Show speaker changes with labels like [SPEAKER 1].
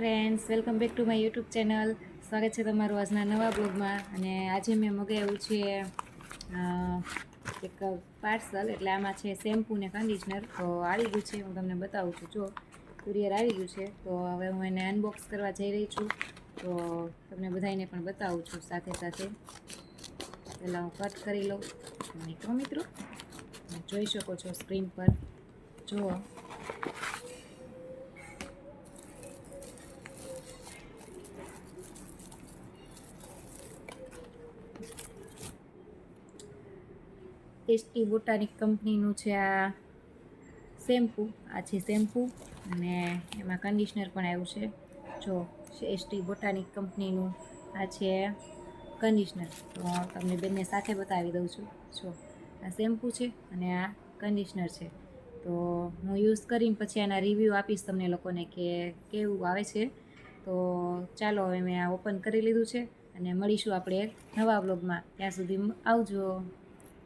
[SPEAKER 1] Friends, welcome back to my YouTube channel. સ્વાગત છે તમારું આજના નવા બ્લોગમાં. અને આજે મેં મગાવ્યું છે એક પાર્સલ. એટલે આમાં છે શેમ્પૂ ને કન્ડિશનર. તો આવી ગયું છે, હું તમને બતાવું છું. જો કુરિયર આવી ગયું છે, તો હવે હું એને અનબોક્સ કરવા જઈ રહી છું. તો તમને બધાને પણ બતાવું છું સાથે સાથે. પહેલાં હું કટ કરી લઉં. મિત્રો જોઈ શકો છો સ્ક્રીન પર. જુઓ, ટેસ્ટી બોટાનિક કંપનીનું છે આ શેમ્પૂ. આ છે શેમ્પૂ અને એમાં કન્ડિશનર પણ આવ્યું છે. જો ટેસ્ટી બોટાનિક કંપનીનું આ છે કન્ડિશનર. તો તમને બંને સાથે બતાવી દઉં છું. જો આ શેમ્પૂ છે અને આ કન્ડિશનર છે. તો હું યુઝ કરીને પછી આના રિવ્યૂ આપીશ તમને લોકોને કે કેવું આવે છે. તો ચાલો, હવે મેં આ ઓપન કરી લીધું છે અને મળીશું આપણે એક નવા બ્લોગમાં. ત્યાં સુધી આવજો.